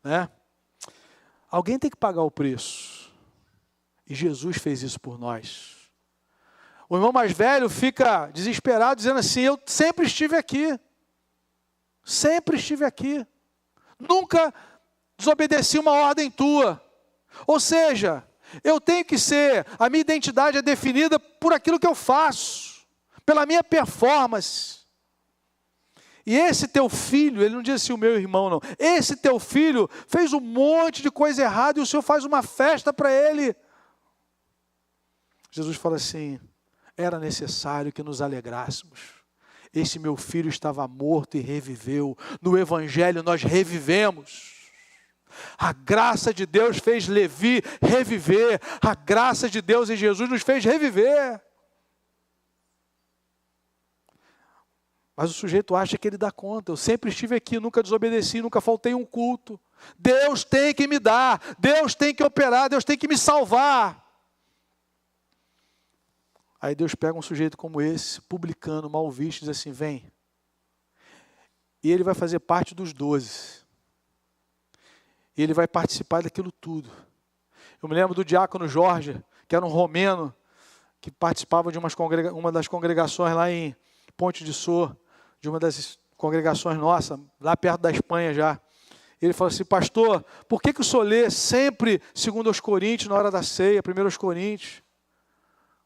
Né? Alguém tem que pagar o preço. E Jesus fez isso por nós. O irmão mais velho fica desesperado, dizendo assim, eu sempre estive aqui. Sempre estive aqui. Nunca desobedeci uma ordem tua. Ou seja, eu tenho que ser, a minha identidade é definida por aquilo que eu faço, pela minha performance. E esse teu filho, ele não diz assim, o meu irmão não, esse teu filho fez um monte de coisa errada e o Senhor faz uma festa para ele. Jesus fala assim, era necessário que nos alegrássemos. Esse meu filho estava morto e reviveu. No Evangelho nós revivemos. A graça de Deus fez Levi reviver. A graça de Deus em Jesus nos fez reviver. Mas o sujeito acha que ele dá conta. Eu sempre estive aqui, nunca desobedeci, nunca faltei um culto. Deus tem que me dar, Deus tem que operar, Deus tem que me salvar. Aí Deus pega um sujeito como esse, publicano, mal visto, e diz assim, vem. E ele vai fazer parte dos 12. E ele vai participar daquilo tudo. Eu me lembro do diácono Jorge, que era um romeno, que participava de uma das congregações lá em Ponte de Sor, de uma das congregações nossas, lá perto da Espanha já. Ele falou assim: pastor, por que o senhor lê sempre 2 Coríntios na hora da ceia, 1 Coríntios?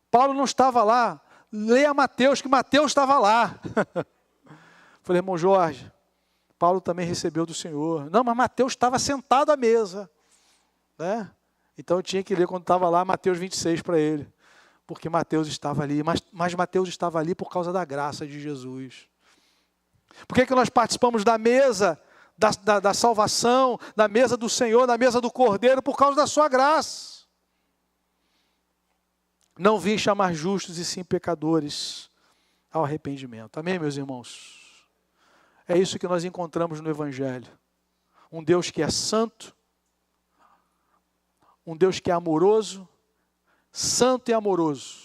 Paulo não estava lá, leia Mateus, que Mateus estava lá. Falei: irmão Jorge, Paulo também recebeu do Senhor. Não, mas Mateus estava sentado à mesa, né? Então eu tinha que ler quando estava lá Mateus 26 para ele, porque Mateus estava ali, mas Mateus estava ali por causa da graça de Jesus. Por que nós participamos da mesa da salvação, da mesa do Senhor, da mesa do Cordeiro? Por causa da sua graça. Não vim chamar justos e sim pecadores ao arrependimento. Amém, meus irmãos? É isso que nós encontramos no Evangelho. Um Deus que é santo, um Deus que é amoroso, santo e amoroso,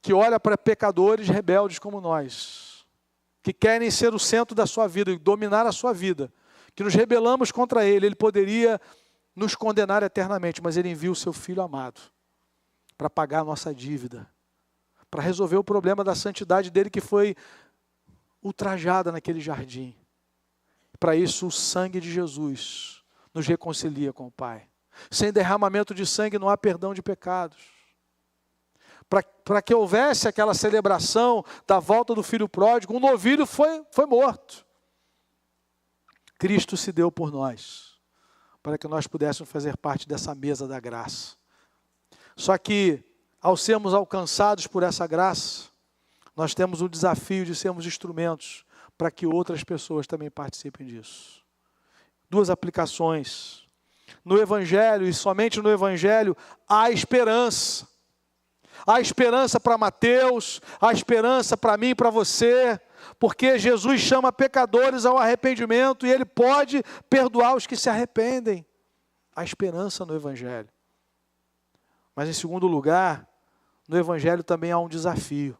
que olha para pecadores rebeldes como nós, que querem ser o centro da sua vida e dominar a sua vida, que nos rebelamos contra Ele. Ele poderia nos condenar eternamente, mas Ele envia o seu Filho amado para pagar a nossa dívida, para resolver o problema da santidade dele que foi ultrajada naquele jardim. Para isso, o sangue de Jesus nos reconcilia com o Pai. Sem derramamento de sangue não há perdão de pecados. Para que houvesse aquela celebração da volta do filho pródigo, um novilho foi morto. Cristo se deu por nós, para que nós pudéssemos fazer parte dessa mesa da graça. Só que, ao sermos alcançados por essa graça, nós temos o desafio de sermos instrumentos para que outras pessoas também participem disso. 2 aplicações. No Evangelho, e somente no Evangelho, há esperança. Há esperança para Mateus, há esperança para mim e para você, porque Jesus chama pecadores ao arrependimento e Ele pode perdoar os que se arrependem. Há esperança no Evangelho. Mas em segundo lugar, no Evangelho também há um desafio.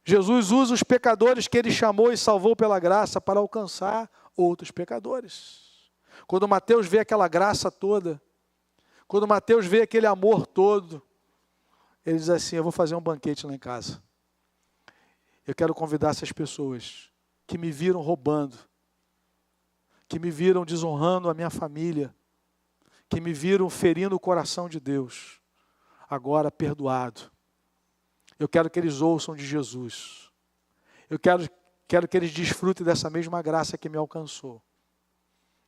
Jesus usa os pecadores que Ele chamou e salvou pela graça para alcançar outros pecadores. Quando Mateus vê aquela graça toda, quando Mateus vê aquele amor todo, ele diz assim: eu vou fazer um banquete lá em casa. Eu quero convidar essas pessoas que me viram roubando, que me viram desonrando a minha família, que me viram ferindo o coração de Deus, agora perdoado. Eu quero que eles ouçam de Jesus. Eu quero que eles desfrutem dessa mesma graça que me alcançou.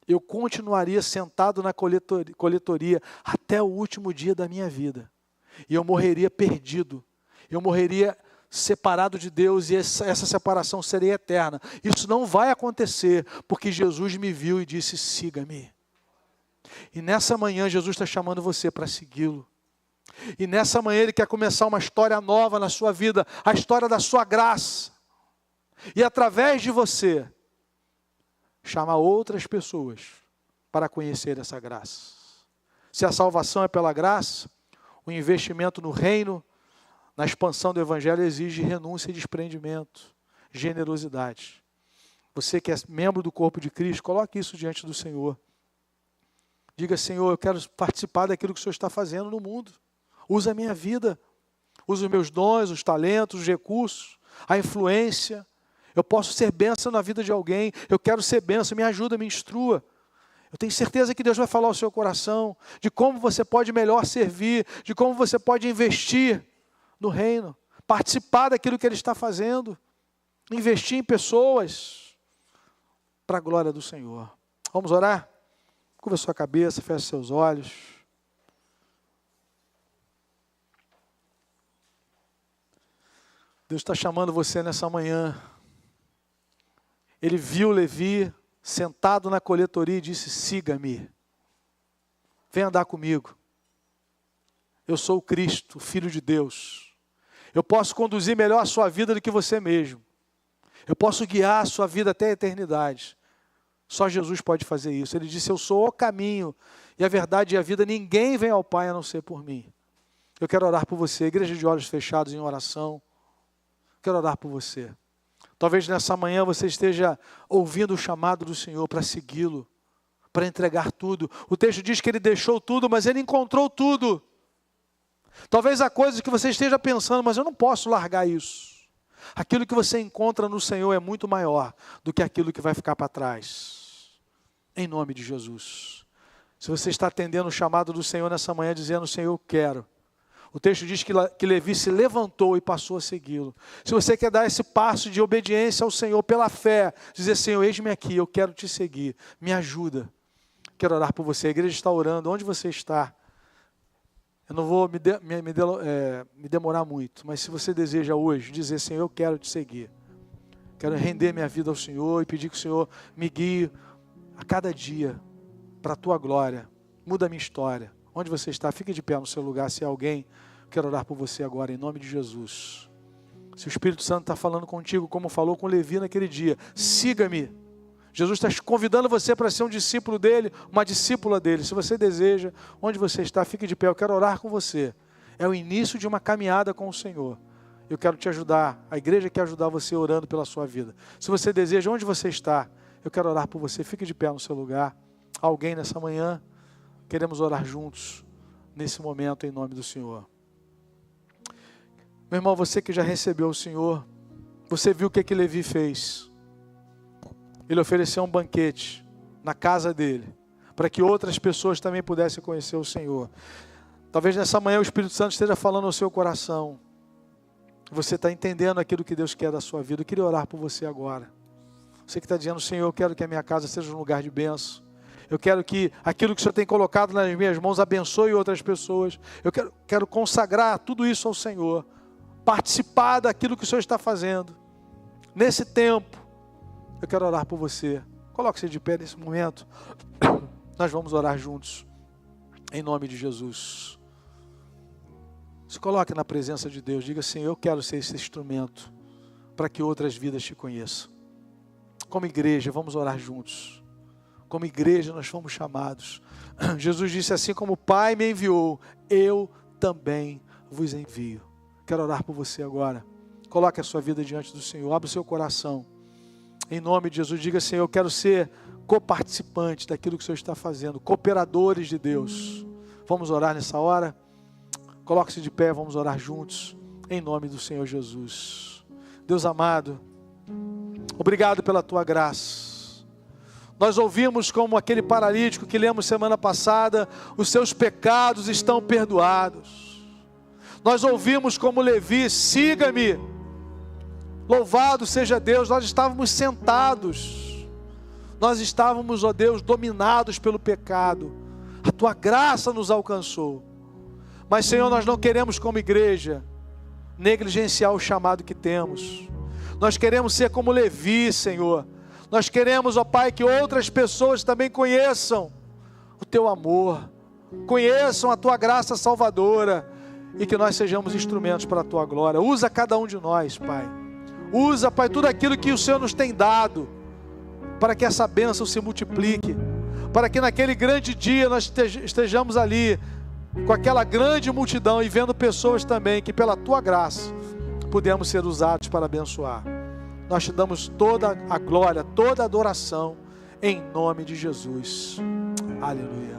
Eu continuaria sentado na coletoria até o último dia da minha vida. E eu morreria perdido. Eu morreria separado de Deus e essa separação seria eterna. Isso não vai acontecer, porque Jesus me viu e disse: siga-me. E nessa manhã Jesus está chamando você para segui-lo. E nessa manhã Ele quer começar uma história nova na sua vida, a história da sua graça. E através de você, chamar outras pessoas para conhecer essa graça. Se a salvação é pela graça, o investimento no reino, na expansão do Evangelho, exige renúncia e desprendimento, generosidade. Você que é membro do corpo de Cristo, coloque isso diante do Senhor. Diga: Senhor, eu quero participar daquilo que o Senhor está fazendo no mundo. Usa a minha vida, usa os meus dons, os talentos, os recursos, a influência. Eu posso ser bênção na vida de alguém, eu quero ser bênção, me ajuda, me instrua. Eu tenho certeza que Deus vai falar ao seu coração, de como você pode melhor servir, de como você pode investir no reino, participar daquilo que Ele está fazendo, investir em pessoas, para a glória do Senhor. Vamos orar? Curva sua cabeça, feche seus olhos. Deus está chamando você nessa manhã. Ele viu Levi sentado na coletoria e disse: siga-me. Vem andar comigo. Eu sou o Cristo, o Filho de Deus. Eu posso conduzir melhor a sua vida do que você mesmo. Eu posso guiar a sua vida até a eternidade. Só Jesus pode fazer isso. Ele disse: eu sou o caminho e a verdade e a vida. Ninguém vem ao Pai a não ser por mim. Eu quero orar por você. Igreja de olhos fechados em oração. Quero orar por você. Talvez nessa manhã você esteja ouvindo o chamado do Senhor para segui-lo, para entregar tudo. O texto diz que ele deixou tudo, mas ele encontrou tudo. Talvez há coisas que você esteja pensando, mas eu não posso largar isso. Aquilo que você encontra no Senhor é muito maior do que aquilo que vai ficar para trás. Em nome de Jesus. Se você está atendendo o chamado do Senhor nessa manhã, dizendo, Senhor, eu quero. O texto diz que Levi se levantou e passou a segui-lo. Se você quer dar esse passo de obediência ao Senhor pela fé, dizer, Senhor, eis-me aqui, eu quero te seguir, me ajuda. Quero orar por você, a igreja está orando, onde você está? Eu não vou me demorar muito, mas se você deseja hoje dizer, Senhor, eu quero te seguir. Quero render minha vida ao Senhor e pedir que o Senhor me guie a cada dia para a tua glória. Muda a minha história. Onde você está, fique de pé no seu lugar. Se é alguém, quero orar por você agora, em nome de Jesus. Se o Espírito Santo está falando contigo, como falou com Levi naquele dia, siga-me. Jesus está convidando você para ser um discípulo dele, uma discípula dele. Se você deseja, onde você está, fique de pé. Eu quero orar com você. É o início de uma caminhada com o Senhor. Eu quero te ajudar. A igreja quer ajudar você orando pela sua vida. Se você deseja, onde você está, eu quero orar por você. Fique de pé no seu lugar. Alguém nessa manhã, queremos orar juntos nesse momento em nome do Senhor. Meu irmão, você que já recebeu o Senhor, você viu o que Levi fez. Ele ofereceu um banquete na casa dele, para que outras pessoas também pudessem conhecer o Senhor. Talvez nessa manhã o Espírito Santo esteja falando ao seu coração. Você está entendendo aquilo que Deus quer da sua vida. Eu queria orar por você agora. Você que está dizendo, Senhor, eu quero que a minha casa seja um lugar de bênção. Eu quero que aquilo que o Senhor tem colocado nas minhas mãos abençoe outras pessoas. Eu quero consagrar tudo isso ao Senhor. Participar daquilo que o Senhor está fazendo. Nesse tempo, eu quero orar por você. Coloque-se de pé nesse momento. Nós vamos orar juntos. Em nome de Jesus. Se coloque na presença de Deus. Diga, Senhor, eu quero ser esse instrumento para que outras vidas te conheçam. Como igreja, vamos orar juntos. Como igreja nós fomos chamados. Jesus disse, assim como o Pai me enviou, eu também vos envio. Quero orar por você agora. Coloque a sua vida diante do Senhor. Abra o seu coração. Em nome de Jesus, diga, Senhor, eu quero ser coparticipante daquilo que o Senhor está fazendo. Cooperadores de Deus. Vamos orar nessa hora? Coloque-se de pé, vamos orar juntos. Em nome do Senhor Jesus. Deus amado, obrigado pela tua graça. Nós ouvimos como aquele paralítico que lemos semana passada, os seus pecados estão perdoados. Nós ouvimos como Levi, siga-me. Louvado seja Deus, nós estávamos sentados. Nós estávamos, ó Deus, dominados pelo pecado. A tua graça nos alcançou. Mas, Senhor, nós não queremos como igreja negligenciar o chamado que temos. Nós queremos ser como Levi, Senhor. Nós queremos, ó Pai, que outras pessoas também conheçam o Teu amor, conheçam a Tua graça salvadora e que nós sejamos instrumentos para a Tua glória. Usa cada um de nós, Pai. Usa, Pai, tudo aquilo que o Senhor nos tem dado para que essa bênção se multiplique, para que naquele grande dia nós estejamos ali com aquela grande multidão e vendo pessoas também que pela Tua graça pudemos ser usados para abençoar. Nós te damos toda a glória, toda a adoração, em nome de Jesus. Aleluia.